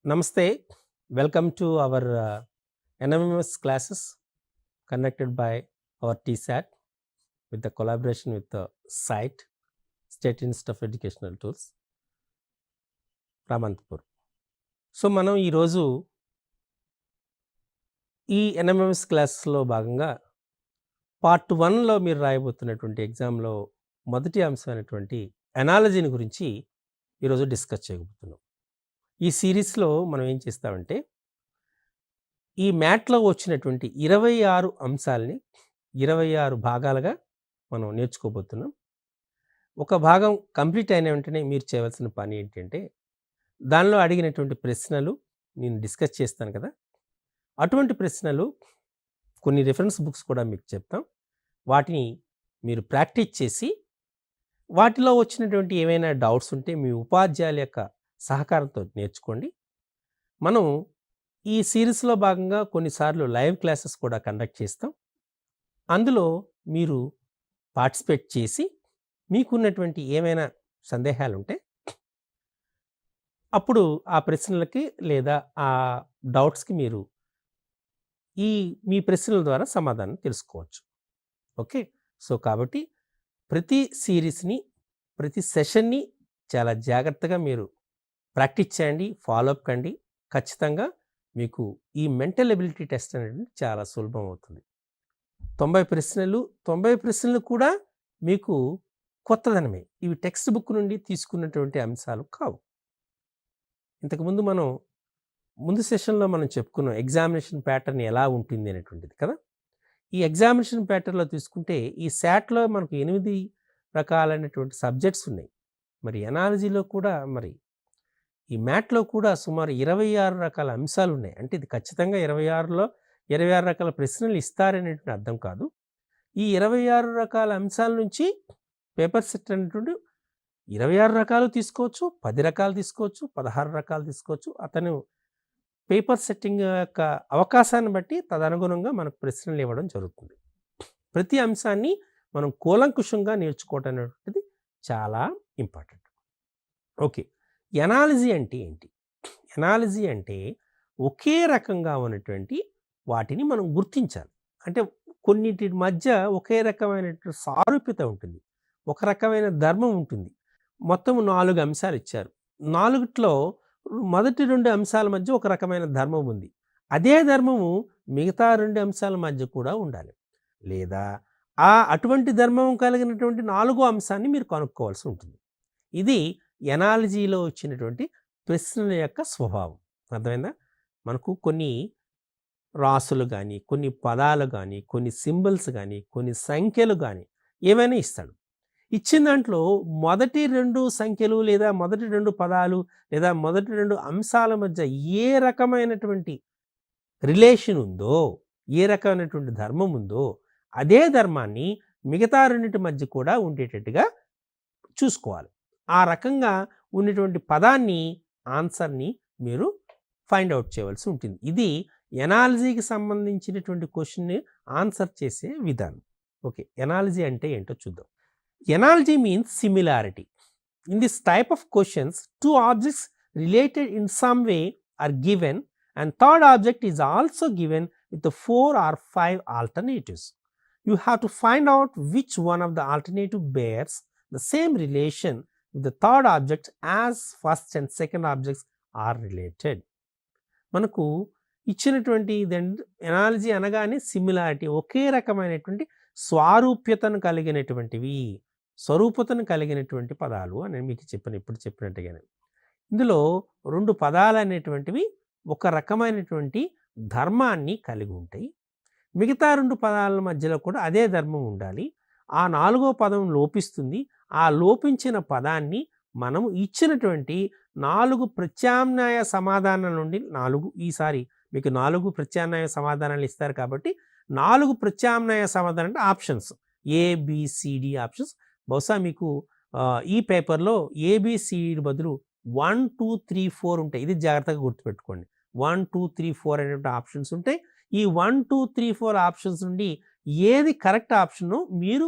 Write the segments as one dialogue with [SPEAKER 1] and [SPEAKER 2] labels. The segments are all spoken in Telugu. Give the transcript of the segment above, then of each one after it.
[SPEAKER 1] Namaste. Welcome to our NMMS classes conducted by our TSAT with the collaboration with the SITE, State Institute of Educational Tools, Ramanthapur. So మనం ఈరోజు ఈ NMMS క్లాసెస్లో భాగంగా పార్ట్ 1లో మీరు రాయబోతున్నటువంటి ఎగ్జామ్లో మొదటి అంశమైనటువంటి అనాలజీని గురించి ఈరోజు డిస్కస్ చేయబోతున్నాం. ఈ సిరీస్లో మనం ఏం చేస్తామంటే ఈ మ్యాట్లో వచ్చినటువంటి 26 అంశాలని 26 భాగాలుగా మనం నేర్చుకోబోతున్నాం. ఒక భాగం కంప్లీట్ అయిన వెంటనే మీరు చేయవలసిన పని ఏంటంటే దానిలో అడిగినటువంటి ప్రశ్నలు నేను డిస్కస్ చేస్తాను కదా, అటువంటి ప్రశ్నలు కొన్ని రిఫరెన్స్ బుక్స్ కూడా మీకు చెప్తాం. వాటిని మీరు ప్రాక్టీస్ చేసి వాటిలో వచ్చినటువంటి ఏవైనా డౌట్స్ ఉంటే మీ ఉపాధ్యాయుల యొక్క సహకారంతో నేర్చుకోండి. మనం ఈ సిరీస్లో భాగంగా కొన్నిసార్లు లైవ్ క్లాసెస్ కూడా కండక్ట్ చేస్తాం. అందులో మీరు పార్టిసిపేట్ చేసి మీకున్నటువంటి ఏమైనా సందేహాలు ఉంటే అప్పుడు ఆ ప్రశ్నలకి లేదా ఆ డౌట్స్కి మీరు మీ ప్రశ్నల ద్వారా సమాధానం తెలుసుకోవచ్చు. ఓకే, సో కాబట్టి ప్రతి సిరీస్ని ప్రతి సెషన్ని చాలా జాగ్రత్తగా మీరు ప్రాక్టీస్ చేయండి, ఫాలో అప్ కండి. ఖచ్చితంగా మీకు ఈ మెంటల్ ఎబిలిటీ టెస్ట్ అనేది చాలా సులభం అవుతుంది. 90 ప్రశ్నలు కూడా మీకు కొత్తదనమే. ఇవి టెక్స్ట్ బుక్ నుండి తీసుకున్నటువంటి అంశాలు కావు. ఇంతకుముందు మనం ముందు సెషన్లో మనం చెప్పుకున్నాం ఎగ్జామినేషన్ ప్యాటర్న్ ఎలా ఉంటుంది అనేటువంటిది కదా. ఈ ఎగ్జామినేషన్ ప్యాటర్న్లో తీసుకుంటే ఈ శాట్లో మనకు 8 రకాలైనటువంటి సబ్జెక్ట్స్ ఉన్నాయి. మరి ఎనాలజీలో కూడా మరి ఈ మ్యాట్లో కూడా సుమారు 26 రకాల అంశాలు ఉన్నాయి. అంటే ఇది ఖచ్చితంగా 26 రకాల ప్రశ్నలు ఇస్తారనేటువంటి అర్థం కాదు. ఈ 26 రకాల అంశాల నుంచి పేపర్ సెట్ అనేటువంటి 26 రకాలు తీసుకోవచ్చు, 10 రకాలు తీసుకోవచ్చు, 16 రకాలు తీసుకోవచ్చు. అతను పేపర్ సెట్టింగ్ యొక్క అవకాశాన్ని బట్టి తదనుగుణంగా మనకు ప్రశ్నలు ఇవ్వడం జరుగుతుంది. ప్రతి అంశాన్ని మనం కూలంకుషంగా నేర్చుకోవటం అనేటువంటిది చాలా ఇంపార్టెంట్. ఓకే, ఎనాలజీ అంటే ఏంటి? ఎనాలజీ అంటే ఒకే రకంగా ఉన్నటువంటి వాటిని మనం గుర్తించాలి. అంటే కొన్నిటి మధ్య ఒకే రకమైనటువంటి సారూప్యత ఉంటుంది, ఒక రకమైన ధర్మం ఉంటుంది. మొత్తం 4 అంశాలు ఇచ్చారు. 4లో మొదటి 2 అంశాల మధ్య ఒక రకమైన ధర్మం ఉంది. అదే ధర్మము మిగతా 2 అంశాల మధ్య కూడా ఉండాలి. లేదా అటువంటి ధర్మం కలిగినటువంటి 4వ అంశాన్ని మీరు కనుక్కోవాల్సి ఉంటుంది. ఇది ఎనాలజీలో వచ్చినటువంటి ప్రశ్నల యొక్క స్వభావం. అర్థమైందా? మనకు కొన్ని రాసులు కానీ, కొన్ని పదాలు కానీ, కొన్ని సింబల్స్ కానీ, కొన్ని సంఖ్యలు కానీ ఏమైనా ఇస్తాడు. ఇచ్చిన దాంట్లో మొదటి 2 సంఖ్యలు లేదా మొదటి 2 పదాలు లేదా మొదటి 2 అంశాల మధ్య ఏ రకమైనటువంటి రిలేషన్ ఉందో, ఏ రకమైనటువంటి ధర్మం ఉందో అదే ధర్మాన్ని మిగతా 2 మధ్య కూడా ఉండేటట్టుగా చూసుకోవాలి. ఆ రకంగా ఉన్నటువంటి పదాన్ని, ఆన్సర్ని మీరు ఫైండ్ అవుట్ చేయవలసి ఉంటుంది. ఇది ఎనాలజీకి సంబంధించినటువంటి క్వశ్చన్ని ఆన్సర్ చేసే విధానం. ఓకే, ఎనాలజీ అంటే ఏంటో చూద్దాం. Analogy means similarity. In this type of questions 2 objects related in some way are given and third object is also given with 4 or 5 alternatives. You have to find out which one of the alternative bears the same relation with the third object as first and second objects are related. మనకు ఇచ్చినటువంటి ఎనాలజీ అనగానే సిమిలారిటీ, ఒకే రకమైనటువంటి స్వారూప్యతను కలిగినటువంటివి, స్వరూపతను కలిగినటువంటి పదాలు అని మీకు ఇప్పుడు చెప్పినట్టుగానే ఇందులో 2 పదాలు అనేటువంటివి ఒక రకమైనటువంటి ధర్మాన్ని కలిగి ఉంటాయి. మిగతా 2 పదాల మధ్యలో కూడా అదే ధర్మం ఉండాలి. ఆ 4వ పదం లోపిస్తుంది. ఆ లోపించిన పదాన్ని మనం ఇచ్చినటువంటి 4 ప్రత్యామ్నాయ సమాధానాల నుండి ఈసారి మీకు 4 ప్రత్యామ్నాయ సమాధానాలు ఇస్తారు కాబట్టి 4 ప్రత్యామ్నాయ సమాధానం అంటే ఆప్షన్స్ ABCD ఆప్షన్స్. బహుశా మీకు ఈ పేపర్లో ABCD బదులు 1 2 3 4 ఉంటాయి. ఇది జాగ్రత్తగా గుర్తుపెట్టుకోండి. 1 2 3 4 అనేటువంటి ఆప్షన్స్ ఉంటాయి. ఈ 1 2 3 4 ఆప్షన్స్ నుండి ఏది కరెక్ట్ ఆప్షనో మీరు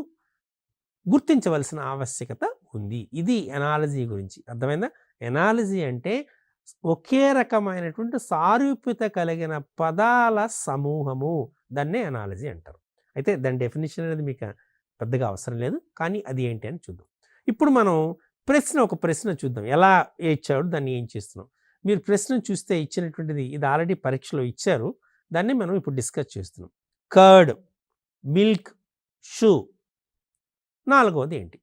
[SPEAKER 1] గుర్తించవలసిన ఆవశ్యకత ఉంది. ఇది ఎనాలజీ గురించి. అర్థమైందా? ఎనాలజీ అంటే ఒకే రకమైనటువంటి సారూప్యత కలిగిన పదాల సమూహము. దాన్నే అనాలజీ అంటారు. అయితే దాని డెఫినిషన్ అనేది మీకు పెద్దగా అవసరం లేదు. కానీ అది ఏంటి అని చూద్దాం. ఇప్పుడు మనం ఒక ప్రశ్న చూద్దాం. ఎలా ఇచ్చాడు, దాన్ని ఏం చేస్తున్నాం. మీరు ప్రశ్న చూస్తే ఇచ్చినటువంటిది ఇది ఆల్రెడీ పరీక్షలో ఇచ్చారు. దాన్ని మనం ఇప్పుడు డిస్కస్ చేస్తున్నాం. Curd, milk, shoe. నాలుగవది ఏంటి?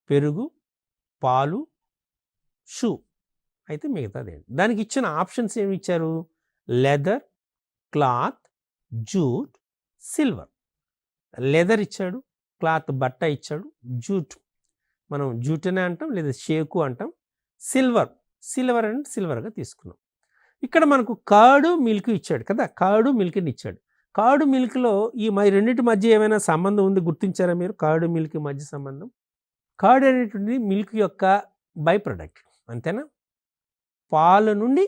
[SPEAKER 1] పెరుగు, పాలు, షూ. అయితే మిగతాది ఏంటి? దానికి ఇచ్చిన ఆప్షన్స్ ఏమి ఇచ్చారు? Leather, cloth, jute, silver. Leather ఇచ్చాడు, క్లాత్ బట్ట ఇచ్చాడు, జూట్ మనం జూట్ అనే అంటాం, లేదా షేకు అంటాం. సిల్వర్ అండ్ సిల్వర్గా తీసుకున్నాం. ఇక్కడ మనకు కర్డ్, మిల్క్ ఇచ్చాడు కదా, కర్డ్, మిల్క్ని ఇచ్చాడు. కర్డ్, మిల్క్లో ఈ రెండింటి మధ్య ఏమైనా సంబంధం ఉంది గుర్తించారా మీరు? కర్డ్, మిల్క్ మధ్య సంబంధం. కర్డ్ అనేటువంటిది మిల్క్ యొక్క బై ప్రొడక్ట్, అంతేనా? పాల నుండి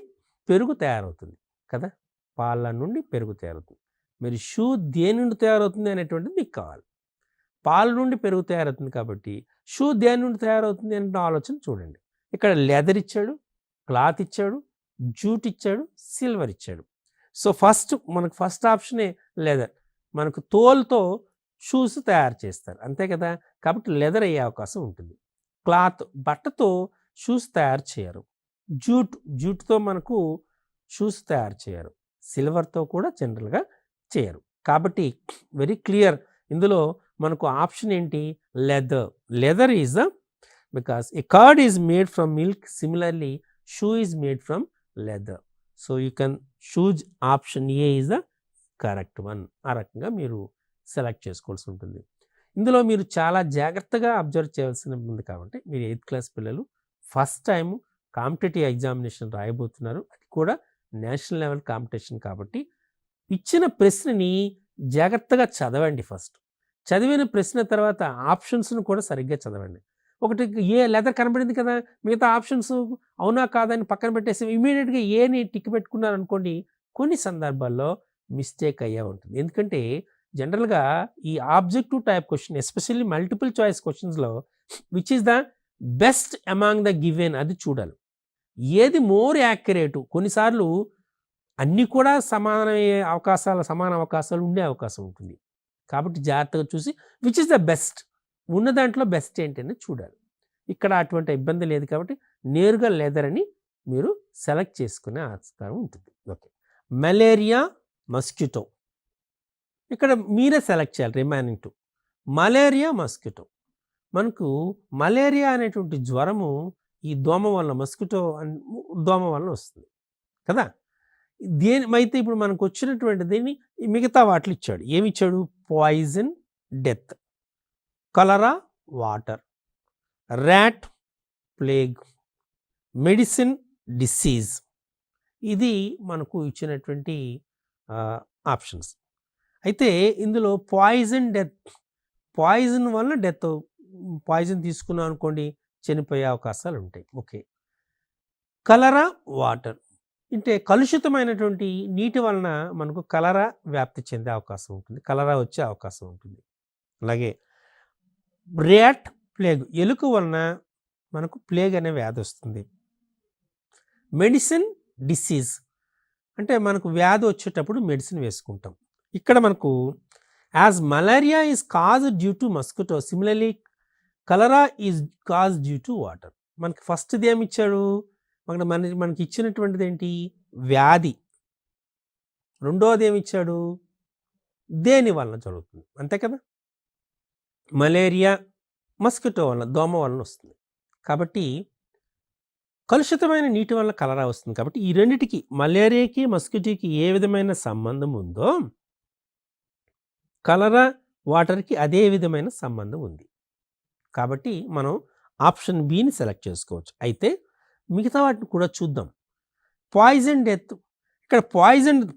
[SPEAKER 1] పెరుగు తయారవుతుంది కదా, పాల నుండి పెరుగు తయారవుతుంది. మరి షూ దేని నుండి తయారవుతుంది అనేటువంటిది మీకు కావాలి. పాల నుండి పెరుగు తయారవుతుంది కాబట్టి షూ దేని నుండి తయారవుతుంది అనే ఆలోచన చూడండి. ఇక్కడ లెదర్ ఇచ్చాడు, క్లాత్ ఇచ్చాడు, జూట్ ఇచ్చాడు, సిల్వర్ ఇచ్చాడు. సో మనకు ఫస్ట్ ఆప్షనే లెదర్. మనకు తోలుతో షూస్ తయారు చేస్తారు, అంతే కదా. కాబట్టి లెదర్ అయ్యే అవకాశం ఉంటుంది. క్లాత్, బట్టతో షూస్ తయారు చేయరు. జూట్తో మనకు షూస్ తయారు చేయరు. సిల్వర్తో కూడా జనరల్గా చేయరు. కాబట్టి వెరీ క్లియర్. ఇందులో మనకు ఆప్షన్ ఏంటి? Leather is because A curd is made from milk, similarly shoe is made from leather. So you can choose option A is the correct one. ఆ రకంగా మీరు సెలెక్ట్ చేసుకోవాల్సి ఉంటుంది. ఇందులో మీరు చాలా జాగ్రత్తగా అబ్జర్వ్ చేయాల్సిన ఉంది. కాబట్టి మీరు 8th క్లాస్ పిల్లలు ఫస్ట్ టైం కాంపిటేటివ్ ఎగ్జామినేషన్ రాయబోతున్నారు. అది కూడా నేషనల్ లెవెల్ కాంపిటీషన్. కాబట్టి ఇచ్చిన ప్రశ్నని జాగ్రత్తగా చదవండి. చదివిన ప్రశ్న తర్వాత ఆప్షన్స్ను కూడా సరిగ్గా చదవండి. ఒకటి లెదర్ కనబడింది కదా, మిగతా ఆప్షన్స్ అవునా కాదని పక్కన పెట్టేసి ఇమీడియట్గా ఏని టిక్ పెట్టుకున్నారనుకోండి, కొన్ని సందర్భాల్లో మిస్టేక్ అయ్యే ఉంటుంది. ఎందుకంటే జనరల్గా ఈ objective type question, especially multiple choice క్వశ్చన్స్లో which is the best among the given అది చూడాలి. ఏది మోర్ యాక్యురేటు. కొన్నిసార్లు అన్నీ కూడా సమాన అవకాశాలు ఉండే అవకాశం ఉంటుంది. కాబట్టి జాగ్రత్తగా చూసి విచ్ ఇస్ ద బెస్ట్, ఉన్న దాంట్లో బెస్ట్ ఏంటని చూడాలి. ఇక్కడ అటువంటి ఇబ్బంది లేదు కాబట్టి నేరుగా లెదర్ అని మీరు సెలెక్ట్ చేసుకునే ఆస్కారం ఉంటుంది. Okay, malaria, mosquito. ఇక్కడ మీరే సెలెక్ట్ చేయాలి. Remaining 2 malaria, mosquito. మనకు మలేరియా అనేటువంటి జ్వరము ఈ దోమ వల్ల, మస్కిటో దోమ వలన వస్తుంది కదా. అయితే ఇప్పుడు మనకు వచ్చినటువంటి దీన్ని మిగతా వాటిలో ఇచ్చాడు. ఏమి ఇచ్చాడు? Poison, death, cholera, water, rat, plague, medicine, disease. ఇది మనకు ఇచ్చినటువంటి ఆప్షన్స్. అయితే ఇందులో పాయిజన్, డెత్, పాయిజన్ వల్ల డెత్. పాయిజన్ తీసుకున్నాం అనుకోండి, చనిపోయే అవకాశాలు ఉంటాయి. ఓకే, కలరా, వాటర్ అంటే కలుషితమైనటువంటి నీటి వలన మనకు కలరా వ్యాప్తి చెందే అవకాశం ఉంటుంది, కలరా వచ్చే అవకాశం ఉంటుంది. అలాగే ర్యాట్, ప్లేగ్, ఎలుక వలన మనకు ప్లేగ్ అనే వ్యాధి వస్తుంది. మెడిసిన్, డిసీజ్ అంటే మనకు వ్యాధి వచ్చేటప్పుడు మెడిసిన్ వేసుకుంటాం. ఇక్కడ మనకు as malaria is caused due to mosquito, similarly cholera is caused due to water. మనకి ఫస్ట్ది ఏమి ఇచ్చాడు? మనకి ఇచ్చినటువంటిది ఏంటి? వ్యాధి. రెండోది ఏమి ఇచ్చాడు? దేని వలన జరుగుతుంది, అంతే కదా. మలేరియా మస్కిటో వలన, దోమ వలన వస్తుంది. కాబట్టి కలుషితమైన నీటి వలన కలరా వస్తుంది. కాబట్టి ఈ రెండిటికి, మలేరియాకి మస్కిటోకి ఏ విధమైన సంబంధం ఉందో కలరా వాటర్కి అదే విధమైన సంబంధం ఉంది. కాబట్టి మనం ఆప్షన్ బిని సెలెక్ట్ చేసుకోవచ్చు. అయితే మిగతా వాటిని కూడా చూద్దాం. Poison, death. ఇక్కడ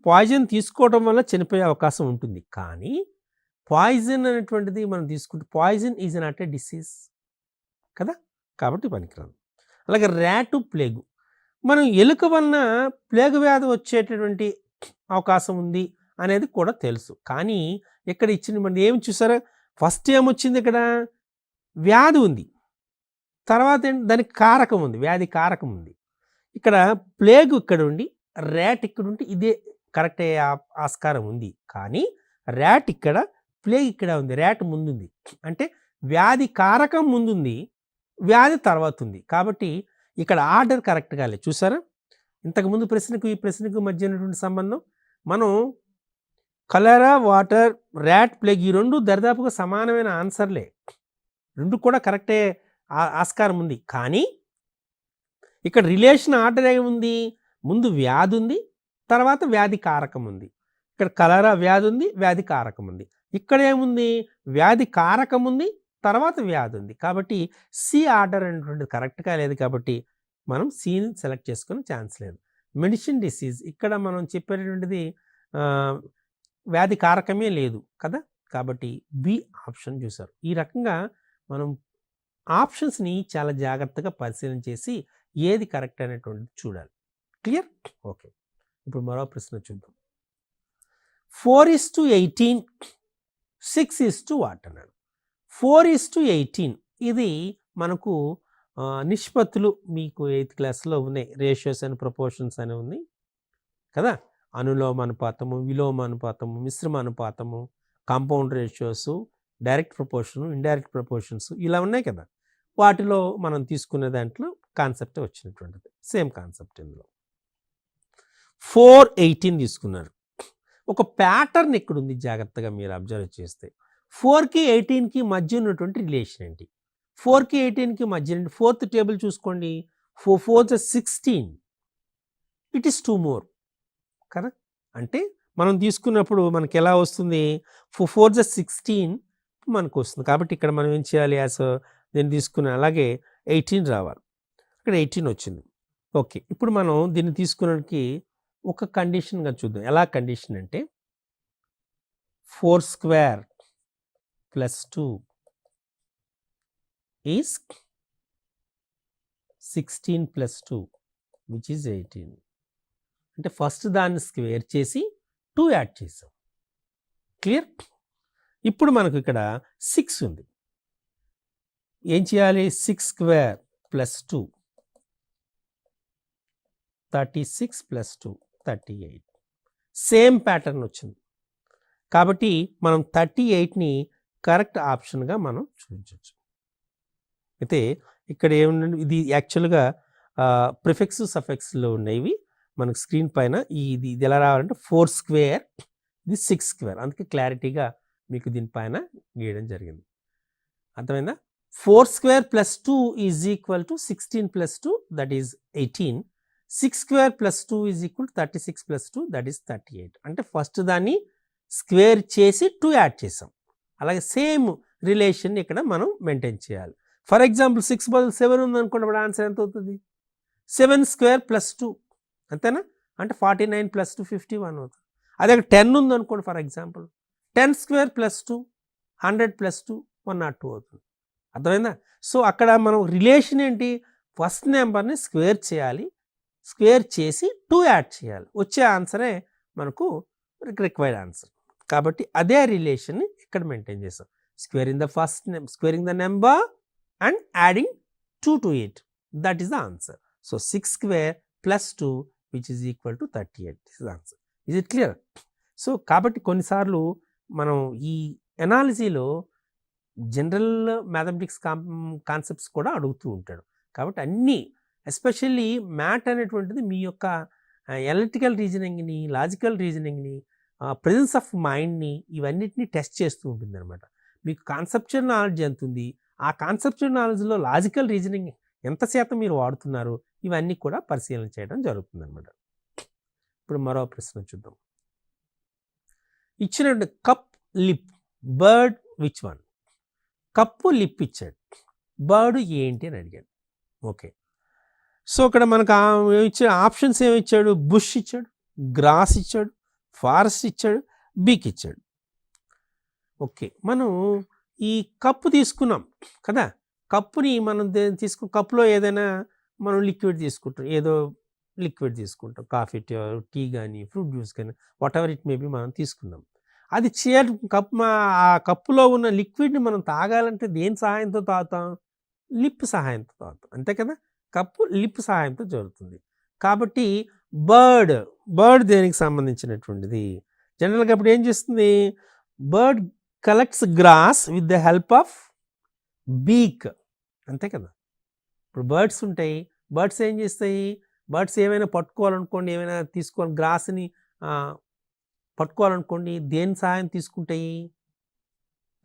[SPEAKER 1] పాయిజన్ తీసుకోవడం వల్ల చనిపోయే అవకాశం ఉంటుంది. కానీ పాయిజన్ అనేటువంటిది మనం తీసుకుంటే poison is not a disease కదా, కాబట్టి పనికిరాదు. అలాగే ర్యాటు, ప్లేగు. మనం ఎలుక వలన ప్లేగు వ్యాధి వచ్చేటటువంటి అవకాశం ఉంది అనేది కూడా తెలుసు. కానీ ఇక్కడ ఇచ్చిన మనం ఏమి చూసారా? ఫస్ట్ ఏమొచ్చింది? ఇక్కడ వ్యాధి ఉంది, తర్వాత దానికి కారకం ఉంది, వ్యాధి కారకం ఉంది. ఇక్కడ ప్లేగ్ ఇక్కడ ఉండి ర్యాట్ ఇక్కడ ఉంటే ఇదే కరెక్ట్ అయ్యే ఆస్కారం ఉంది. కానీ ర్యాట్ ఇక్కడ, ప్లేగ్ ఇక్కడ ఉంది. ర్యాట్ ముందుంది. అంటే వ్యాధి కారకం ముందుంది, వ్యాధి తర్వాత ఉంది. కాబట్టి ఇక్కడ ఆర్డర్ కరెక్ట్గా లేదు. చూసారా? ఇంతకుముందు ప్రశ్నకు ఈ ప్రశ్నకు మధ్య ఉన్నటువంటి సంబంధం. మనం కలరా, వాటర్, ర్యాట్, ప్లేగ్ ఈ రెండు దరిదాపుగా సమానమైన ఆన్సర్లే. రెండు కూడా కరెక్టే ఆస్కారం ఉంది. కానీ ఇక్కడ రిలేషన్ ఆర్డర్ ఏముంది? ముందు వ్యాధి ఉంది, తర్వాత వ్యాధి కారకం ఉంది. ఇక్కడ కలరా వ్యాధి ఉంది, వ్యాధి కారకం ఉంది. ఇక్కడ ఏముంది? వ్యాధి కారకం ఉంది, తర్వాత వ్యాధి ఉంది. కాబట్టి సి ఆర్డర్ అనేటువంటిది కరెక్ట్గా లేదు. కాబట్టి మనం సిని సెలెక్ట్ చేసుకునే ఛాన్స్ లేదు. మెడిసిన్ డిసీజ్ ఇక్కడ మనం చెప్పేటటువంటిది వ్యాధి కారకమే లేదు కదా. కాబట్టి బి ఆప్షన్ చూసారు. ఈ రకంగా మనం ఆప్షన్స్ని చాలా జాగ్రత్తగా పరిశీలన చేసి ఏది కరెక్ట్ అనేటువంటిది చూడాలి. క్లియర్? ఓకే. ఇప్పుడు మరో ప్రశ్న చూద్దాం. 4:18, 6:what అన్నాడు. 4:18 ఇది మనకు నిష్పత్తులు మీకు 8th క్లాస్లో ఉన్నాయి. రేషియోస్ అండ్ ప్రపోర్షన్స్ అని ఉంది కదా. అనులోమానుపాతము, విలోమానుపాతము, మిశ్రమ అనుపాతము, compound ratios, direct proportion, indirect proportions ఇలా ఉన్నాయి కదా. వాటిలో మనం తీసుకునే దాంట్లో కాన్సెప్ట్ వచ్చినటువంటిది. సేమ్ కాన్సెప్ట్ ఇందులో. 4:18 తీసుకున్నారు. ఒక ప్యాటర్న్ ఇక్కడ ఉంది, జాగ్రత్తగా మీరు అబ్జర్వ్ చేస్తే. 4కి 18కి మధ్య ఉన్నటువంటి రిలేషన్ ఏంటి? 4కి 18కి మధ్య ఫోర్త్ టేబుల్ చూసుకోండి. 4 16, ఇట్ ఈస్ 2 more కదా. అంటే మనం తీసుకున్నప్పుడు మనకి ఎలా వస్తుంది? 4 16 మనకు వస్తుంది. కాబట్టి ఇక్కడ మనం ఏం చేయాలి? దీన్ని తీసుకున్న అలాగే 18 రావాలి. ఇక్కడ 18 వచ్చింది. ఓకే. ఇప్పుడు మనం దీన్ని తీసుకున్నకి ఒక కండిషన్గా చూద్దాం. ఎలా కండిషన్ అంటే 4² + 2 ఈజ్ 16 + 2 విచ్ ఈజ్ 18. అంటే ఫస్ట్ దాన్ని స్క్వేర్ చేసి 2 యాడ్ చేసాం. క్లియర్? ఇప్పుడు మనకు ఇక్కడ 6 ఉంది. ఏం చేయాలి? 6² + 2 36 + 2 38. సేమ్ ప్యాటర్న్ వచ్చింది. కాబట్టి మనం 38ని కరెక్ట్ ఆప్షన్గా మనం చూపించవచ్చు. అయితే ఇక్కడ ఏముందండి, ఇది యాక్చువల్గా ప్రిఫిక్స్ సఫిక్స్లో ఉన్నవి మనకు స్క్రీన్ పైన. ఇది ఎలా రావాలంటే 4², ఇది 6². అందుకే క్లారిటీగా మీకు దీనిపైన గీయడం జరిగింది. అర్థమైందా? 4² + 2 is equal to 16 + 2 that is 18. 6² + 2 is equal 36 + 2 that is 38. అంటే ఫస్ట్ దాన్ని స్క్వేర్ చేసి 2 యాడ్ చేసాం. అలాగే సేమ్ రిలేషన్ ఇక్కడ మనం మెయింటైన్ చేయాలి. ఫర్ ఎగ్జాంపుల్ 6 బదులు 7 ఉందనుకోండి, అప్పుడు ఆన్సర్ ఎంత అవుతుంది? 7² + 2 అంతేనా. అంటే 49 + 2 51 అవుతుంది. అదే 10 ఉందనుకోండి ఫర్ ఎగ్జాంపుల్, 10² + 2 100 + 2 102 అవుతుంది. అర్థమైందా? సో అక్కడ మనం రిలేషన్ ఏంటి? ఫస్ట్ నెంబర్ని స్క్వేర్ చేయాలి, స్క్వేర్ చేసి 2 యాడ్ చేయాలి. వచ్చే ఆన్సరే మనకు రిక్వైర్డ్ ఆన్సర్. కాబట్టి అదే రిలేషన్ని ఇక్కడ మెయింటైన్ చేస్తాం. Squaring the number and adding 2 to it. That is the answer. So 6² + 2 which is equal to 38. This is answer. Is it clear? So కాబట్టి కొన్నిసార్లు మనం ఈ ఎనాలిజీలో జనరల్ మ్యాథమెటిక్స్ కాన్సెప్ట్స్ కూడా అడుగుతూ ఉంటాడు. కాబట్టి అన్నీ ఎస్పెషల్లీ మ్యాథ్ అనేటువంటిది మీ యొక్క ఎనలిటికల్ రీజనింగ్ని, లాజికల్ రీజనింగ్ని, ప్రెజెన్స్ ఆఫ్ మైండ్ని, ఇవన్నిటిని టెస్ట్ చేస్తూ ఉంటుంది అనమాట. మీకు కాన్సెప్చువల్ నాలెడ్జ్ ఎంత ఉంది, ఆ కాన్సెప్చువల్ నాలెడ్జ్లో లాజికల్ రీజనింగ్ ఎంత శాతం మీరు వాడుతున్నారు, ఇవన్నీ కూడా పరిశీలన చేయడం జరుగుతుంది అనమాట. ఇప్పుడు మరో ప్రశ్న చూద్దాం. ఇచ్చినటువంటి cup, lip, bird which one? Cup, lip ఇచ్చాడు, బర్డ్ ఏంటి అని అడిగాడు. ఓకే. సో ఇక్కడ మనకు ఇచ్చాడు ఆప్షన్స్ ఏమి ఇచ్చాడు? బుష్ ఇచ్చాడు, గ్రాస్ ఇచ్చాడు, ఫారెస్ట్ ఇచ్చాడు, బీక్ ఇచ్చాడు. ఓకే. మనం ఈ కప్పు తీసుకున్నాం కదా. కప్పుని మనం కప్పులో ఏదైనా మనం లిక్విడ్ తీసుకుంటాం, ఏదో లిక్విడ్ తీసుకుంటాం, కాఫీ, టీ కానీ, ఫ్రూట్ జ్యూస్ కానీ, వాట్ ఎవర్ ఇట్ మేబీ మనం తీసుకున్నాం. అది ఆ కప్పులో ఉన్న లిక్విడ్ని మనం తాగాలంటే దేని సహాయంతో తాగుతాం? లిప్ సహాయంతో తాగుతాం, అంతే కదా. కప్పు లిప్ సహాయంతో జరుగుతుంది. కాబట్టి బర్డ్ దేనికి సంబంధించినటువంటిది? జనరల్‌గా అప్పుడు ఏం చేస్తుంది? Bird collects grass with the help of beak. అంతే కదా! ఇప్పుడు బర్డ్స్ ఉంటాయి. బర్డ్స్ ఏం చేస్తాయి? బర్డ్స్ ఏమైనా పట్టుకోవాలనుకోండి, ఏమైనా తీసుకోవాలి గ్రాస్‌ని పట్టుకోవాలనుకోండి, దేని సహాయం తీసుకుంటాయి?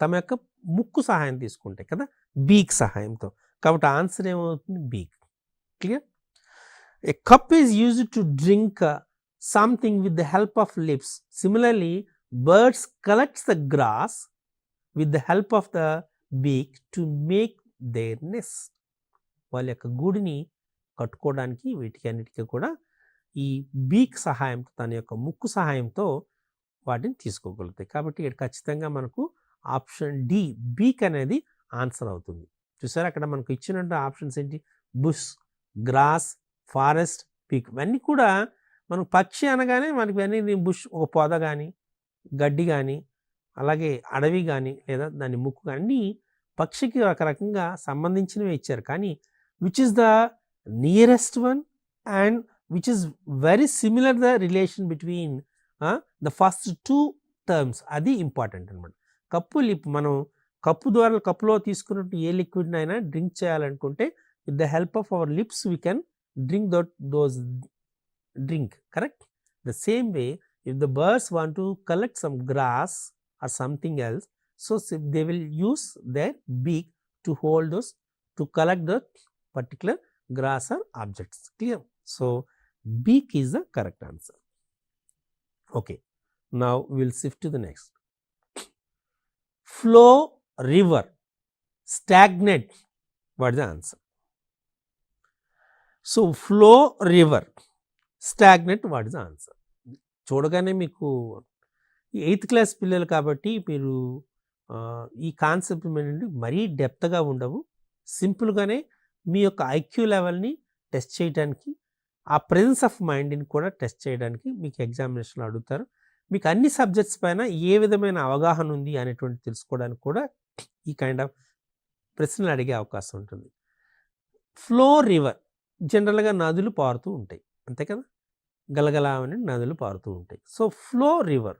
[SPEAKER 1] తమ యొక్క ముక్కు సహాయం తీసుకుంటాయి కదా! బీక్ సహాయంతో. కాబట్టి ఆన్సర్ ఏమవుతుంది? బీక్. Clear? A cup is used to drink something with the help of lips. Similarly, birds collect the grass with the help of the beak to make their nest. వాళ్ళ యొక్క గూడిని కట్టుకోవడానికి వీటికి అన్నిటికీ కూడా ఈ బీక్ సహాయంతో, తన యొక్క ముక్కు సహాయంతో వాటిని తీసుకోగలుగుతాయి. కాబట్టి ఇక్కడ ఖచ్చితంగా మనకు ఆప్షన్ డి బీక్ అనేది ఆన్సర్ అవుతుంది. చూసారా అక్కడ మనకు ఇచ్చినట్టు ఆప్షన్స్ ఏంటి? Bush, grass, forest, peak. ఇవన్నీ కూడా మనకు పక్షి అనగానే మనకి ఇవన్నీ బుష్, ఒక పొద కానీ, గడ్డి కానీ, అలాగే అడవి కానీ, లేదా దాని ముక్కు కానీ, అన్నీ పక్షికి ఒక రకంగా సంబంధించినవి ఇచ్చారు. కానీ which is the nearest one and which is very similar the relation between the first 2 terms, అది ఇంపార్టెంట్ అనమాట. మనం కప్పులో తీసుకున్నట్టు ఏ లిక్విడ్ని అయినా డ్రింక్ చేయాలనుకుంటే with the help of our lips we can drink those drink, correct? The same way, if the birds want to collect some grass or something else, so they will use their beak to hold those, to collect the particular grass or objects. Clear? So beak is the correct answer. Okay, now we will shift to the next. Flow, river, stagnate, what is the answer? So flow, river, stagnate, what is answer? చూడగానే మీకు 8th క్లాస్ పిల్లలు కాబట్టి మీరు ఈ కాన్సెప్ట్ ఏంటంటే మరీ డెప్త్గా ఉండవు, సింపుల్గానే మీ యొక్క ఐక్యూ లెవెల్ని టెస్ట్ చేయడానికి, ఆ ప్రెజెన్స్ ఆఫ్ మైండ్ని కూడా టెస్ట్ చేయడానికి మీకు ఎగ్జామినేషన్లో అడుగుతారు. మీకు అన్ని సబ్జెక్ట్స్ పైన ఏ విధమైన అవగాహన ఉంది అనేటువంటి తెలుసుకోవడానికి కూడా ఈ కైండ్ ఆఫ్ ప్రశ్నలు అడిగే అవకాశం ఉంటుంది. ఫ్లో, రివర్, జనరల్గా నదులు పారుతూ ఉంటాయి, అంతే కదా, గలగల అని నదులు పారుతూ ఉంటాయి. సో ఫ్లో, రివర్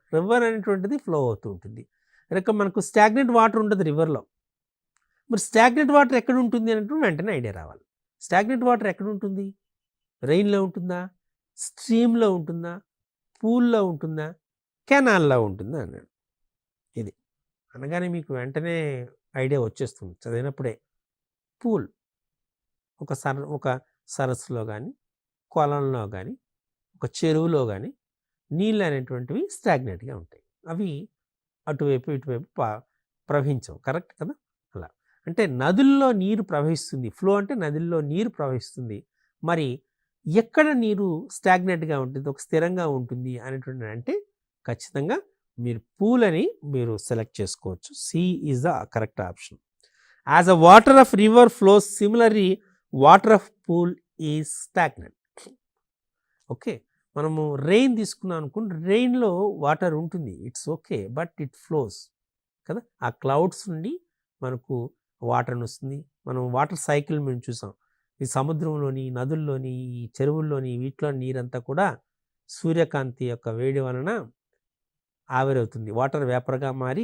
[SPEAKER 1] అనేటువంటిది ఫ్లో అవుతూ ఉంటుంది. ఇక మనకు స్టాగ్నెంట్ వాటర్ ఉంటుంది రివర్లో. మరి స్టాగ్నెంట్ వాటర్ ఎక్కడ ఉంటుంది అంటే వెంటనే ఐడియా రావాలి. స్టాగ్నెంట్ వాటర్ ఎక్కడ ఉంటుంది? రెయిన్లో ఉంటుందా, స్ట్రీమ్లో ఉంటుందా, పూల్లో ఉంటుందా, కెనాల్లో ఉంటుందా అన్నాడు. ఇది అనగానే మీకు ఐడియా వచ్చేస్తుంది చదివినప్పుడే. పూల్, ఒక సరస్సులో కానీ, కొలంలో కానీ, ఒక చెరువులో కానీ నీళ్ళు అనేటువంటివి స్టాగ్నెంట్గా ఉంటాయి. అవి అటువైపు ఇటువైపు ప్రవహించవు, కరెక్ట్ కదా. అలా అంటే నదుల్లో నీరు ప్రవహిస్తుంది, ఫ్లో అంటే నదుల్లో నీరు ప్రవహిస్తుంది. మరి ఎక్కడ నీరు స్టాగ్నెంట్గా ఉంటుంది, ఒక స్థిరంగా ఉంటుంది అనేటువంటి అంటే ఖచ్చితంగా మీరు పూల్ అని మీరు సెలెక్ట్ చేసుకోవచ్చు. C is the correct option. As a water of river flows, similarly water of pool is stagnant. Okay, మనము రెయిన్ తీసుకున్నాం అనుకోండి, రెయిన్లో వాటర్ ఉంటుంది, it's okay, but it flows కదా. ఆ క్లౌడ్స్ నుండి మనకు వాటర్ వస్తుంది. మనం వాటర్ సైకిల్ మేము చూసాం. ఈ సముద్రంలోని, నదుల్లోని, ఈ చెరువుల్లోని, వీటిలో నీరంతా కూడా సూర్యకాంతి యొక్క వేడి వలన ఆవిరవుతుంది. వాటర్ వేపర్గా మారి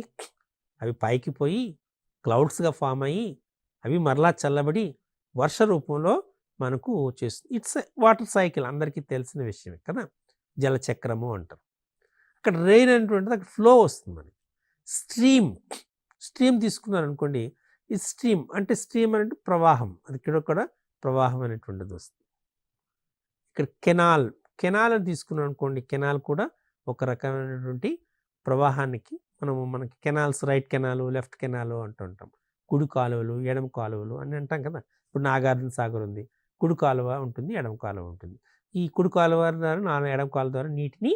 [SPEAKER 1] అవి పైకి పోయి క్లౌడ్స్గా ఫామ్ అయ్యి అవి మరలా చల్లబడి వర్ష రూపంలో మనకు చేస్తుంది. ఇట్స్ వాటర్ సైకిల్, అందరికీ తెలిసిన విషయమే కదా, జలచక్రము అంటారు. అక్కడ రెయిన్ అనేటువంటిది అక్కడ ఫ్లో వస్తుంది మనకి. స్ట్రీమ్ తీసుకున్నారనుకోండి, ఈ స్ట్రీమ్ అంటే ప్రవాహం, అది కూడా ప్రవాహం అనేటువంటిది వస్తుంది. ఇక్కడ కెనాల్ అని తీసుకున్నాం అనుకోండి, కెనాల్ కూడా ఒక రకమైనటువంటి ప్రవాహానికి మనకి canals, right canal, left canal అంటుంటాం. కుడి కాలువలు, ఎడమ కాలువలు అని అంటాం కదా. ఇప్పుడు నాగార్జున సాగర్ ఉంది, కుడి కాలువ ఉంటుంది, ఎడమ కాలువ ఉంటుంది. ఈ కుడి కాలువ ద్వారా, ఎడమ కాలువ ద్వారా నీటిని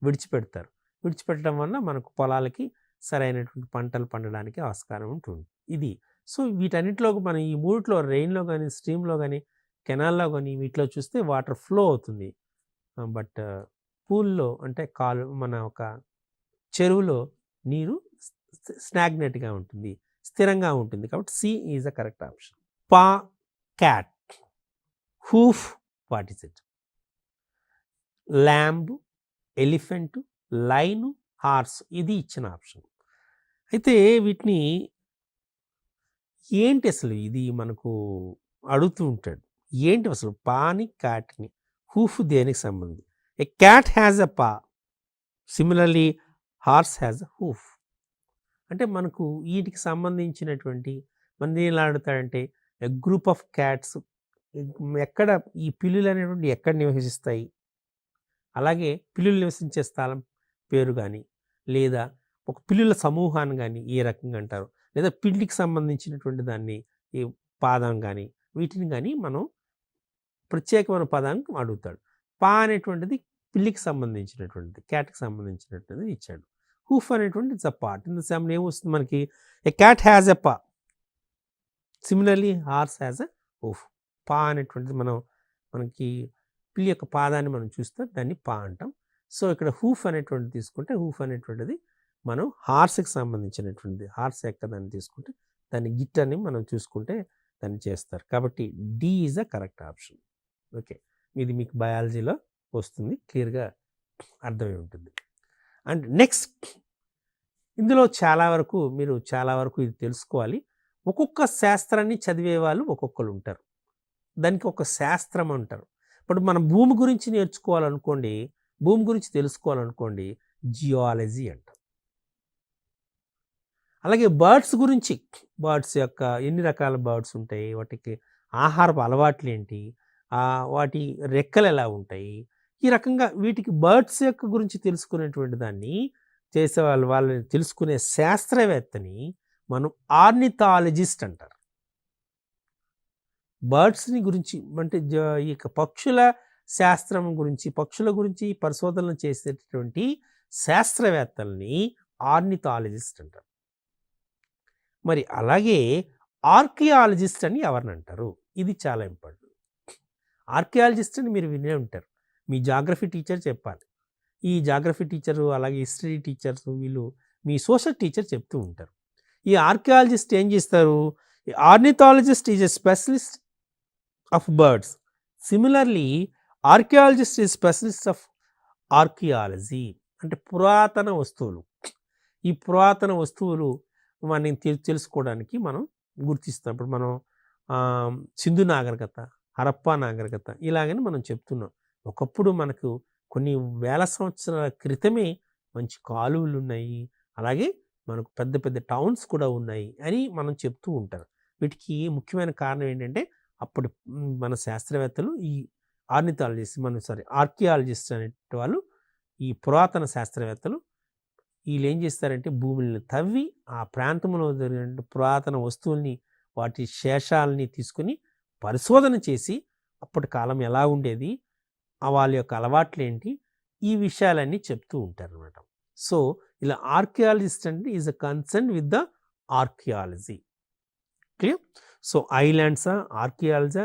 [SPEAKER 1] విడిచిపెట్టడం వల్ల మనకు పొలాలకి సరైనటువంటి పంటలు పండడానికి ఆస్కారం ఉంటుంది. ఇది సో వీటన్నిటిలో మనం ఈ మూడిట్లో, రెయిన్లో కానీ, స్ట్రీమ్లో కానీ, కెనాల్లో కానీ, వీటిలో చూస్తే వాటర్ ఫ్లో అవుతుంది. బట్ పూల్లో అంటే మన ఒక చెరువులో నీరు స్టాగ్నెంట్గా ఉంటుంది, స్థిరంగా ఉంటుంది. కాబట్టి C is the correct option. Cat, hoof, what is it? Lamb, elephant, line, horse ఇది ఇచ్చిన ఆప్షన్. అయితే వీటిని ఏంటి అసలు ఇది మనకు అడుగుతూ ఉంటాడు. ఏంటి అసలు పాని క్యాట్ని హూఫ్ దేనికి సంబంధం? ఏ క్యాట్ హ్యాజ్ అ పా, similarly horse has a hoof. అంటే మనకు వీటికి సంబంధించినటువంటి మన ఎలా అడుగుతాడంటే ఎ గ్రూప్ ఆఫ్ క్యాట్స్ ఎక్కడ ఈ పిల్లులు అనేటువంటి ఎక్కడ నివసిస్తాయి, అలాగే పిల్లులు నివసించే స్థలం పేరు కానీ, లేదా ఒక పిల్లుల సమూహాన్ని కానీ ఏ రకంగా అంటారు, లేదా పిల్లికి సంబంధించినటువంటి దాన్ని ఈ పాదం కానీ వీటిని కానీ మనం ప్రత్యేకమైన పదానికి అడుగుతాడు. పా అనేటువంటిది పిల్లికి సంబంధించినటువంటిది, క్యాట్కి సంబంధించినటువంటిది ఇచ్చాడు. హూఫ్ అనేటువంటి it's a part. In the same ఏమొస్తుంది మనకి, ఏ క్యాట్ హ్యాజ్ ఎ పా, similarly horse has a hoof. పా అనేటువంటిది మనకి పిల్లి యొక్క పాదాన్ని మనం చూస్తే దాన్ని పా అంటాం. సో ఇక్కడ హూఫ్ అనేటువంటిది తీసుకుంటే హూఫ్ అనేటువంటిది మనం హార్స్కి సంబంధించినటువంటిది, హార్స్ యొక్క దాన్ని తీసుకుంటే దాన్ని గిట్ అని మనం చూసుకుంటే దాన్ని చేస్తారు. కాబట్టి D is a correct option. Okay, ఇది మీకు బయాలజీలో వస్తుంది, క్లియర్గా అర్థమై ఉంటుంది. అండ్ నెక్స్ట్, ఇందులో మీరు చాలా వరకు ఇది తెలుసుకోవాలి. ఒక్కొక్క శాస్త్రాన్ని చదివే వాళ్ళు ఒక్కొక్కరు ఉంటారు, దానికి ఒక శాస్త్రం అంటారు. ఇప్పుడు మనం భూమి గురించి నేర్చుకోవాలనుకోండి, భూమి గురించి తెలుసుకోవాలనుకోండి, జియాలజీ అంటారు. అలాగే బర్డ్స్ గురించి, బర్డ్స్ యొక్క ఎన్ని రకాల బర్డ్స్ ఉంటాయి, వాటికి ఆహారపు అలవాట్లు ఏంటి, వాటి రెక్కలు ఎలా ఉంటాయి, ఈ రకంగా వీటికి బర్డ్స్ యొక్క గురించి తెలుసుకునేటువంటి దాన్ని వాళ్ళని తెలుసుకునే శాస్త్రవేత్తని మనం ఆర్నిథాలజిస్ట్ అంటారు. బర్డ్స్ని గురించి అంటే ఈ పక్షుల శాస్త్రం గురించి, పక్షుల గురించి పరిశోధనలు చేసేటటువంటి శాస్త్రవేత్తల్ని ఆర్నిథాలజిస్ట్ అంటారు. మరి అలాగే ఆర్కియాలజిస్ట్ అని ఎవరిని అంటారు? ఇది చాలా ఇంపార్టెంట్. ఆర్కియాలజిస్ట్ అని మీరు వినే ఉంటారు, మీ జాగ్రఫీ టీచర్ చెప్పాలి. ఈ జాగ్రఫీ టీచరు, అలాగే హిస్టరీ టీచర్స్, వీళ్ళు మీ సోషల్ టీచర్ చెప్తూ ఉంటారు. ఈ ఆర్కియాలజిస్ట్ ఏం చేస్తారు? Ornithologist is a specialist of birds, similarly archaeologist is specialist of archaeology. అంటే పురాతన వస్తువులు, ఈ పురాతన వస్తువులు మనం తెలుసుకోవడానికి మనం గుర్తిస్తాం. ఇప్పుడు మనం సింధు నాగరికత, హరప్పా నాగరికత ఇలాగని మనం చెప్తున్నాం. ఒకప్పుడు మనకు కొన్ని వేల సంవత్సరాల క్రితమే మంచి కాలువలు ఉన్నాయి, అలాగే మనకు పెద్ద పెద్ద టౌన్స్ కూడా ఉన్నాయి అని మనం చెప్తూ ఉంటారు. వీటికి ముఖ్యమైన కారణం ఏంటంటే అప్పుడు మన శాస్త్రవేత్తలు, ఈ ఆర్కియాలజిస్ట్ అనే వాళ్ళు, ఈ పురాతన శాస్త్రవేత్తలు వీళ్ళు ఏం చేస్తారంటే భూములను తవ్వి ఆ ప్రాంతంలో జరిగిన పురాతన వస్తువుల్ని, వాటి శేషాలని తీసుకుని పరిశోధన చేసి అప్పటి కాలం ఎలా ఉండేది, వాళ్ళ యొక్క అలవాట్లు ఏంటి, ఈ విషయాలన్నీ చెప్తూ ఉంటారు అనమాట. సో ఇలా ఆర్కియాలజిస్ట్ అంటే is a concern with the archaeology. Clear? So ఐలాండ్సా, ఆర్కియాలజీ,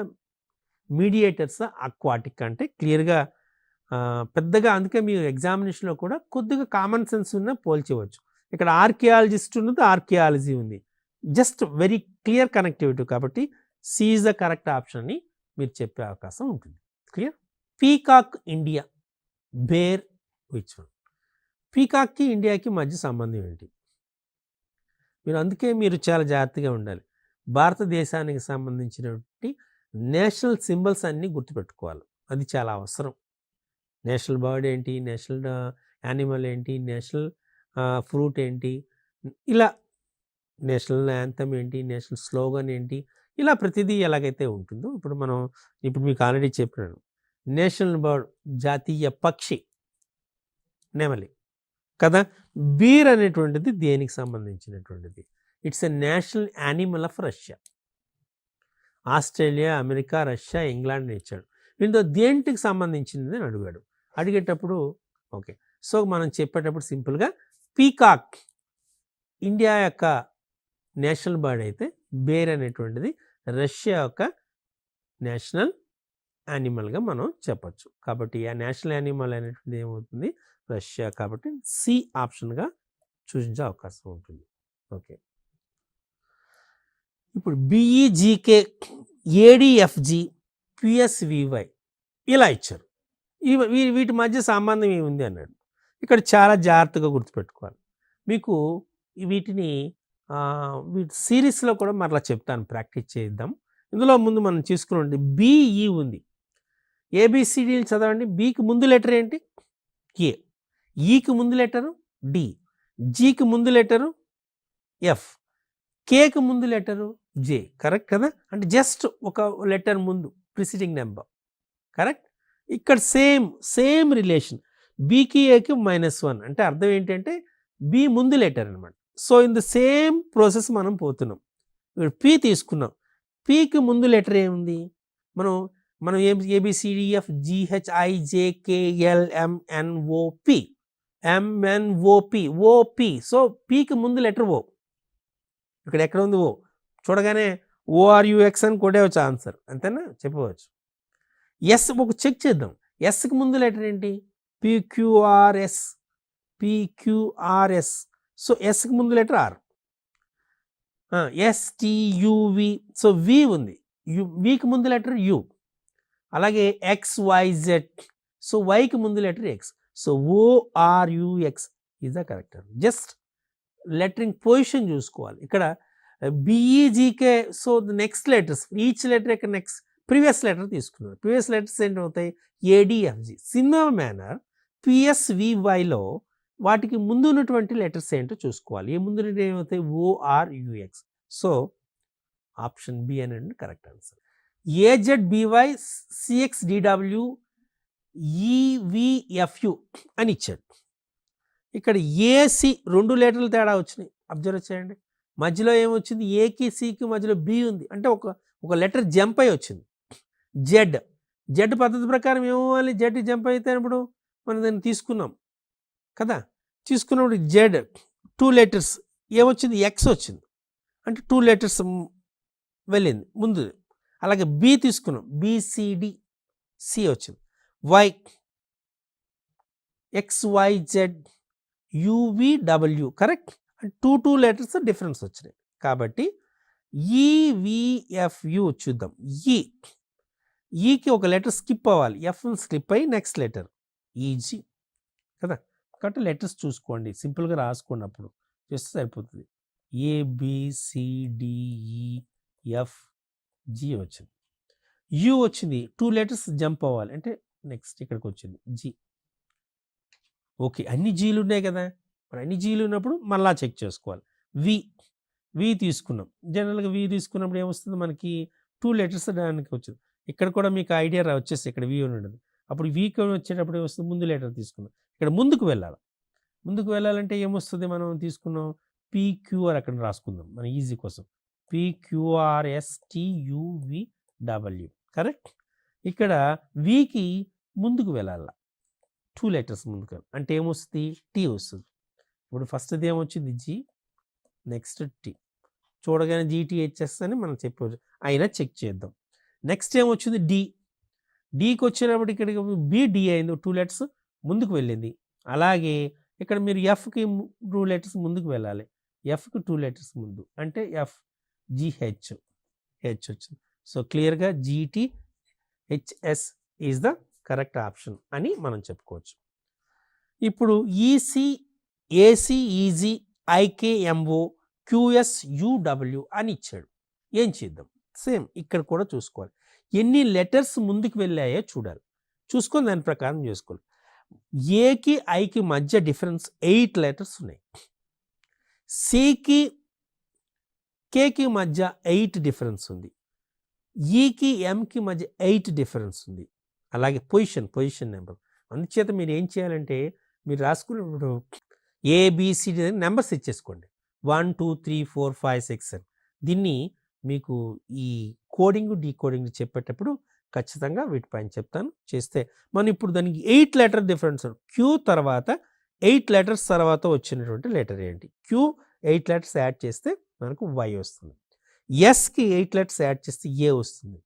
[SPEAKER 1] మీడియేటర్సా, అక్వాటిక్ అంటే క్లియర్గా పెద్దగా, అందుకే మీరు ఎగ్జామినేషన్లో కూడా కొద్దిగా కామన్ సెన్స్ ఉన్న పోల్చవచ్చు. ఇక్కడ ఆర్కియాలజిస్ట్ ఉన్నది, ఆర్కియాలజీ ఉంది, జస్ట్ వెరీ క్లియర్ కనెక్టివిటీ. కాబట్టి C is the correct option అని మీరు చెప్పే అవకాశం ఉంటుంది. Clear? Peacock India, bear which one? పీకాక్కి ఇండియాకి మధ్య సంబంధం ఏంటి? అందుకే మీరు చాలా జాగ్రత్తగా ఉండాలి. భారతదేశానికి సంబంధించినటువంటి నేషనల్ సింబల్స్ అన్నీ గుర్తుపెట్టుకోవాలి, అది చాలా అవసరం. నేషనల్ బర్డ్ ఏంటి, నేషనల్ యానిమల్ ఏంటి, నేషనల్ ఫ్రూట్ ఏంటి, ఇలా నేషనల్ యాంథమ్ ఏంటి, నేషనల్ స్లోగన్ ఏంటి, ఇలా ప్రతిదీ ఎలాగైతే ఉంటుందో ఇప్పుడు మీకు ఆల్రెడీ చెప్పినాను. నేషనల్ బర్డ్, జాతీయ పక్షి నెమలి కదా. బీర్ అనేటువంటిది దేనికి సంబంధించినటువంటిది? It's a national animal of Russia. Australia, America, Russia, England ఇచ్చాడు. వీళ్ళతో దేంటికి సంబంధించింది అని అడిగాడు. అడిగేటప్పుడు ఓకే, సో మనం చెప్పేటప్పుడు సింపుల్గా పీకాక్ ఇండియా యొక్క నేషనల్ బర్డ్ అయితే, బేర్ అనేటువంటిది రష్యా యొక్క నేషనల్ యానిమల్గా మనం చెప్పచ్చు. కాబట్టి ఆ నేషనల్ యానిమల్ అనేటువంటిది ఏమవుతుంది? రష్యా. కాబట్టి సి ఆప్షన్గా సూచించే అవకాశం ఉంటుంది. ఓకే, ఇప్పుడు బిఈజీకే, ఏడిఎఫ్జి, పిఎస్వివై ఇలా ఇచ్చారు. వీటి మధ్య సంబంధం ఏముంది అన్నాడు. ఇక్కడ చాలా జాగ్రత్తగా గుర్తుపెట్టుకోవాలి. మీకు వీటిని వీటి సిరీస్లో కూడా మరలా చెప్తాను, ప్రాక్టీస్ చేద్దాం. ఇందులో ముందు మనం చూసుకున్నాండి బిఈ ఉంది. ఏబిసిడీలు చదవండి. బికి ముందు లెటర్ ఏంటి? ఏ. ఈకి ముందు లెటరు డి. జీకి ముందు లెటరు ఎఫ్. కేకి ముందు లెటరు జే. కరెక్ట్ కదా? అంటే జస్ట్ ఒక లెటర్ ముందు ప్రిసిడింగ్ నెంబర్. కరెక్ట్. ఇక్కడ సేమ్ రిలేషన్ బికి ఏకి -1 అంటే అర్థం ఏంటంటే బి ముందు లెటర్ అనమాట. So in the same process మనం పోతున్నాం. ఇప్పుడు పి తీసుకున్నాం. పికి ముందు లెటర్ ఏముంది? మనం ఏబిసిడిఎఫ్ GHIJKLMNOP ఓపి. సో పికి ముందు లెటర్ ఓ. ఇక్కడ ఎక్కడ ఉంది ఓ? చూడగానే ఓఆర్యుఎక్స్ అని కొట్టేవచ్చు ఆన్సర్, అంతేనా? చెప్పవచ్చు. ఎస్ ఒక చెక్ చేద్దాం. ఎస్కి ముందు లెటర్ ఏంటి? పిక్యూఆర్ఎస్. సో ఎస్కి ముందు letter R. STUV. So V ఉంది. వికి ముందు లెటర్ యు. అలాగే XYZ. సో వైకి ముందు letter X. So ORUX is the correct. Just lettering position చూసుకోవాలి. ఇక్కడ BEGK. So the next letters, each letter యొక్క నెక్స్ట్ ప్రీవియస్ లెటర్ తీసుకున్నారు. ప్రీవియస్ లెటర్స్ ఏంటవుతాయి? ADFG. సిమిలర్ మేనర్ PSVYలో వాటికి ముందు ఉన్నటువంటి లెటర్స్ ఏంటో చూసుకోవాలి. ఏ ముందు ఏమవుతాయి? ORUX. సో ఆప్షన్ బి అనేది correct answer. AZBY CXDW EVFU అని ఇచ్చాడు. ఇక్కడ ఏసి 2 లెటర్లు తేడా వచ్చినాయి. అబ్జర్వ్ చేయండి. మధ్యలో ఏమొచ్చింది? ఏకి సికి మధ్యలో బి ఉంది. అంటే ఒక లెటర్ జంప్ అయి వచ్చింది. జెడ్ పద్ధతి ప్రకారం ఏమవ్వాలి? జెడ్ జంప్ అయితే ఇప్పుడు మనం దాన్ని తీసుకున్నాం కదా. తీసుకున్నప్పుడు జెడ్ 2 లెటర్స్ ఏమొచ్చింది? ఎక్స్ వచ్చింది. అంటే 2 లెటర్స్ వెళ్ళింది ముందు. అలాగే బి తీసుకున్నాం. BCD సి వచ్చింది. Y XYZ UVW. కరెక్ట్. అంటే 2 లెటర్స్ డిఫరెన్స్ వచ్చినాయి. కాబట్టి EVFU చూద్దాం. ఈకి ఒక లెటర్ స్కిప్ అవ్వాలి. ఎఫ్ స్కిప్ అయ్యి నెక్స్ట్ లెటర్ ఈజీ కదా. కాబట్టి లెటర్స్ చూసుకోండి, సింపుల్గా రాసుకోండి, అప్పుడు చేస్తే సరిపోతుంది. ABCDEFG వచ్చింది. యు వచ్చింది. 2 లెటర్స్ జంప్ అవ్వాలి అంటే నెక్స్ట్ ఇక్కడికి వచ్చింది జీ. ఓకే, అన్ని జీలు ఉన్నాయి కదా. మరి అన్ని జీలు ఉన్నప్పుడు మళ్ళా చెక్ చేసుకోవాలి. వి తీసుకున్నాం. జనరల్గా వి తీసుకున్నప్పుడు ఏమొస్తుంది? మనకి 2 లెటర్స్ దానికి వచ్చింది. ఇక్కడ కూడా మీకు ఐడియా వచ్చేసి ఇక్కడ వి ఉండదు. అప్పుడు వీక్ వచ్చేటప్పుడు ఏమొస్తుంది? ముందు లెటర్ తీసుకున్నాం. ఇక్కడ ముందుకు వెళ్ళాలంటే ఏమొస్తుంది? మనం తీసుకున్నాం PQR అక్కడ రాసుకుందాం మన ఈజీ కోసం. PQRSTUVW. కరెక్ట్. ఇక్కడ వికి ముందుకు వెళ్ళాల, 2 లెటర్స్ ముందుకు. అంటే ఏమొస్తుంది? టీ వస్తుంది. ఇప్పుడు ఫస్ట్ది ఏమొచ్చింది? G, next T. చూడగానే GTHS అని మనం చెప్పవచ్చు. అయినా చెక్ చేద్దాం. నెక్స్ట్ ఏమొచ్చింది? డీకి వచ్చినప్పుడు ఇక్కడికి BD అయింది. 2 లెటర్స్ ముందుకు వెళ్ళింది. అలాగే ఇక్కడ మీరు ఎఫ్కి 2 లెటర్స్ ముందుకు వెళ్ళాలి. ఎఫ్కి 2 లెటర్స్ ముందు అంటే FGH వచ్చింది. సో క్లియర్గా GTHS is the correct option అని మనం చెప్పుకోవచ్చు. ఇప్పుడు EC AC EG IKMO QSUW అని ఇచ్చాడు. ఏం చేద్దాం? సేమ్ ఇక్కడ కూడా చూసుకోవాలి. ఎన్ని లెటర్స్ ముందుకు వెళ్ళాయో చూడాలి. చూసుకొని దాని ప్రకారం చేసుకోవాలి. ఏకి ఐకి మధ్య డిఫరెన్స్ 8 లెటర్స్ ఉన్నాయి. సికి కేకి మధ్య 8 డిఫరెన్స్ ఉంది. ఈకి ఎంకి మధ్య 8 డిఫరెన్స్ ఉంది. అలాగే పొజిషన్ నెంబర్. అందుచేత మీరు ఏం చేయాలంటే మీరు రాసుకున్నప్పుడు ABCD నెంబర్స్ ఇచ్చేసుకోండి. 1 2 3 4 5 6 అని. దీన్ని మీకు ఈ కోడింగ్ డీకోడింగ్ చెప్పేటప్పుడు ఖచ్చితంగా వీటిపైన చెప్తాను. చేస్తే మనం ఇప్పుడు దానికి 8 లెటర్ డిఫరెన్స్. క్యూ తర్వాత 8 లెటర్స్ తర్వాత వచ్చినటువంటి లెటర్ ఏంటి? క్యూ 8 లెటర్స్ యాడ్ చేస్తే మనకు వై వస్తుంది. ఎస్కి 8 లెటర్స్ యాడ్ చేస్తే ఏ వస్తుంది.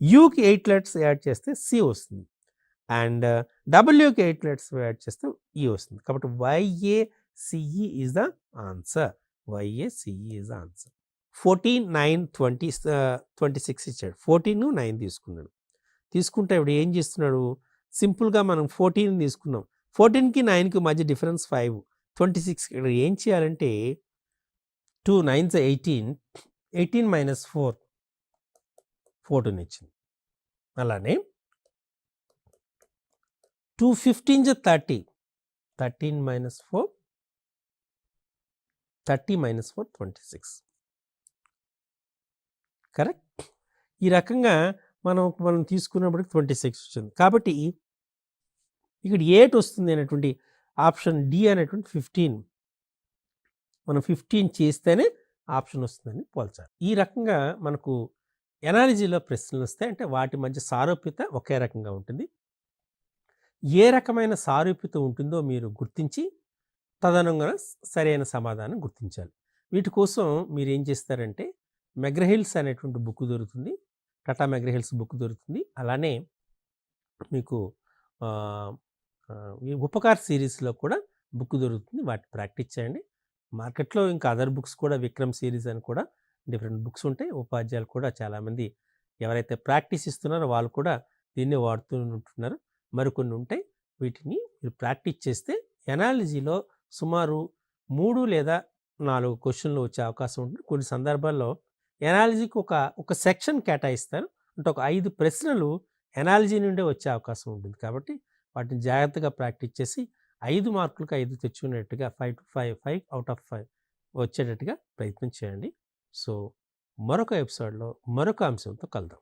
[SPEAKER 1] యూకి 8 లెటర్స్ యాడ్ చేస్తే సి వస్తుంది. అండ్ డబ్ల్యూకి 8 లెటర్స్ యాడ్ చేస్తే ఈ వస్తుంది. కాబట్టి YACE is the answer. YACE is the answer. 14 9 20 26 ఇచ్చాడు. 14 9 తీసుకున్నాడు. తీసుకుంటే ఇప్పుడు ఏం చేస్తున్నాడు? సింపుల్గా మనం 14 తీసుకున్నాం. 14కి 9కి మధ్య డిఫరెన్స్ 5, 26. ఇక్కడ ఏం చేయాలంటే 2 9s 18, 18 మైనస్ 4 14 ఇచ్చింది. అలానే 2 15s 30, 13 మైనస్ 4 30 మైనస్ 4 26. కరెక్ట్. ఈ రకంగా మనం తీసుకున్నప్పటికి 26 వచ్చింది. కాబట్టి ఇక్కడ 8 వస్తుంది అనేటువంటి ఆప్షన్ డి అనేటువంటి 15. మనం 15 చేస్తేనే ఆప్షన్ వస్తుందని పోల్చాలి. ఈ రకంగా మనకు ఎనాలజీలో ప్రశ్నలు వస్తాయి. అంటే వాటి మధ్య సారూప్యత ఒకే రకంగా ఉంటుంది. ఏ రకమైన సారూప్యత ఉంటుందో మీరు గుర్తించి తదనుగుణంగా సరైన సమాధానం గుర్తించాలి. వీటి కోసం మీరు ఏం చేస్తారంటే మెగ్రహిల్స్ అనేటువంటి బుక్ దొరుకుతుంది. టాటా మెగ్రహిల్స్ బుక్ దొరుకుతుంది. అలానే మీకు ఈ ఉపకార్ సిరీస్లో కూడా బుక్ దొరుకుతుంది. వాటి ప్రాక్టీస్ చేయండి. మార్కెట్లో ఇంకా అదర్ బుక్స్ కూడా విక్రమ్ సిరీస్ అని కూడా డిఫరెంట్ బుక్స్ ఉంటాయి. ఉపాధ్యాయులు కూడా చాలామంది ఎవరైతే ప్రాక్టీస్ ఇస్తున్నారో వాళ్ళు కూడా దీన్నే వాడుతూ ఉంటున్నారు. మరికొన్ని ఉంటాయి. వీటిని మీరు ప్రాక్టీస్ చేస్తే ఎనాలజీలో సుమారు 3 లేదా 4 క్వశ్చన్లు వచ్చే అవకాశం ఉంటుంది. కొన్ని సందర్భాల్లో ఎనాలజీకి ఒక సెక్షన్ కేటాయిస్తారు. అంటే ఒక 5 ప్రశ్నలు ఎనాలజీ నుండే వచ్చే అవకాశం ఉంటుంది. కాబట్టి వాటిని జాగ్రత్తగా ప్రాక్టీస్ చేసి 5 మార్కులకు 5 తెచ్చుకునేట్టుగా 5 అవుట్ ఆఫ్ 5 వచ్చేటట్టుగా ప్రయత్నం చేయండి. సో మరొక ఎపిసోడ్లో మరొక అంశంతో కలుద్దాం.